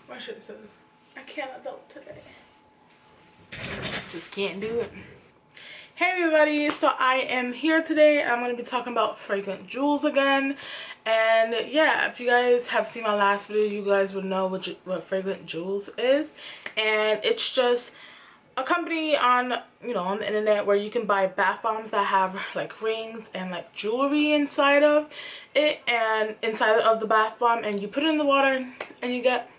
My shit says, I can't adult today. Just can't do it. Hey everybody, so I am here today. I'm going to be talking about Frgrant jewels again. And yeah, if you guys have seen my last video, you guys would know what Frgrant jewels is. And it's just a company on, on the internet where you can buy bath bombs that have like rings and like jewelry inside of it and inside of the bath bomb, and you put it in the water and you get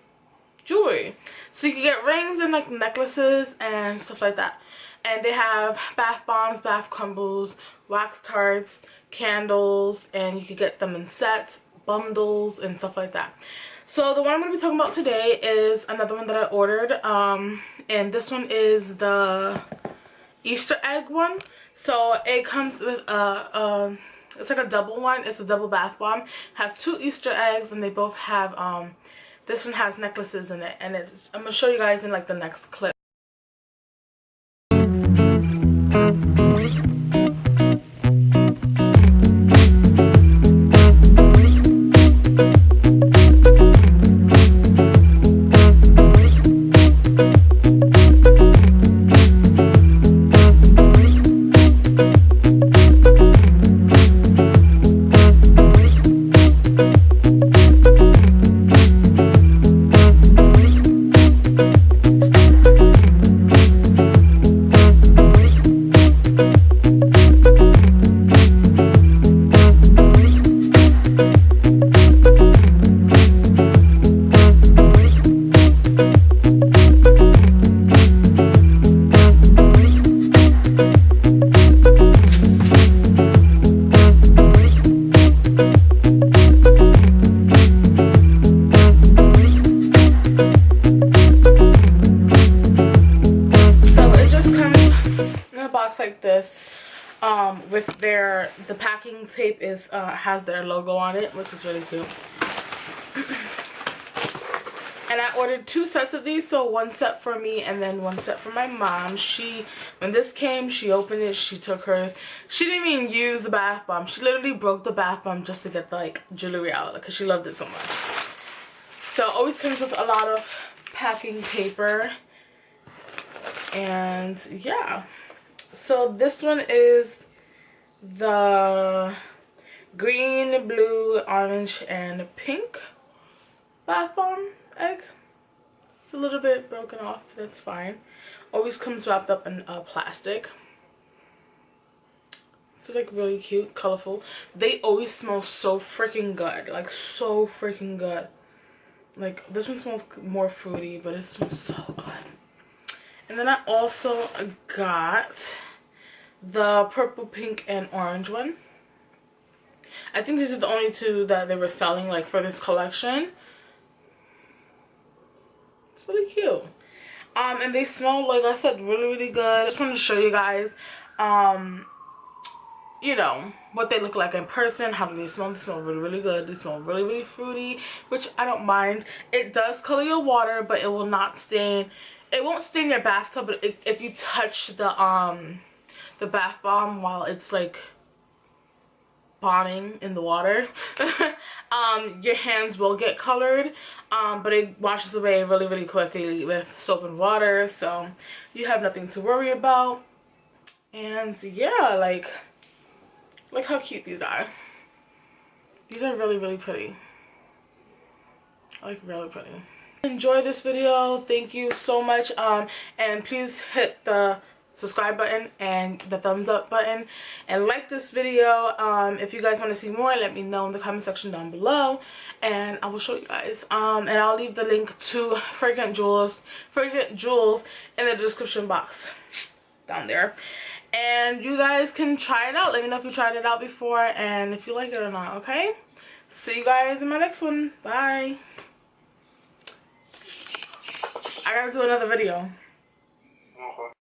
jewelry. So you can get rings and like necklaces and stuff like that. And they have bath bombs, bath crumbles, wax tarts, candles, and you can get them in sets, bundles, and stuff like that. So the one I'm going to be talking about today is another one that I ordered, and this one is the Easter egg one. So it comes with it's like a double one. It's a double bath bomb. It has 2 Easter eggs, and they both have this one has necklaces in it, and I'm going to show you guys in like the next clip. Like this with the packing tape is has their logo on it, which is really cute. And I ordered 2 sets of these, so 1 set for me and then 1 set for my mom. When this came, she opened it, she took hers. She didn't even use the bath bomb. She literally broke the bath bomb just to get the like jewelry out because she loved it so much. So it always comes with a lot of packing paper, and yeah. So this one is the green, blue, orange, and pink bath bomb egg. It's a little bit broken off, but that's fine. Always comes wrapped up in plastic. It's like really cute, colorful. They always smell so freaking good, like so freaking good. Like this one smells more fruity, but it smells so good. And then I also got the purple, pink, and orange one. I think these are the only 2 that they were selling like for this collection. It's really cute. And they smell, like I said, really, really good. I just wanted to show you guys, what they look like in person. How do they smell? They smell really, really good. They smell really, really fruity, which I don't mind. It does color your water, but it will not stain. It won't stain your bathtub, but if you touch the bath bomb while it's like bombing in the water, your hands will get colored, but it washes away really, really quickly with soap and water, so you have nothing to worry about. And yeah, like how cute these are. These are really, really pretty. Like really pretty. Enjoy this video. Thank you so much, and please hit the subscribe button and the thumbs up button, and like this video. If you guys want to see more, let me know in the comment section down below, and I will show you guys. And I'll leave the link to Frgrant jewels in the description box down there, and you guys can try it out. Let me know if you tried it out before and if you like it or not. Okay, see you guys in my next one. Bye. I gotta do another video.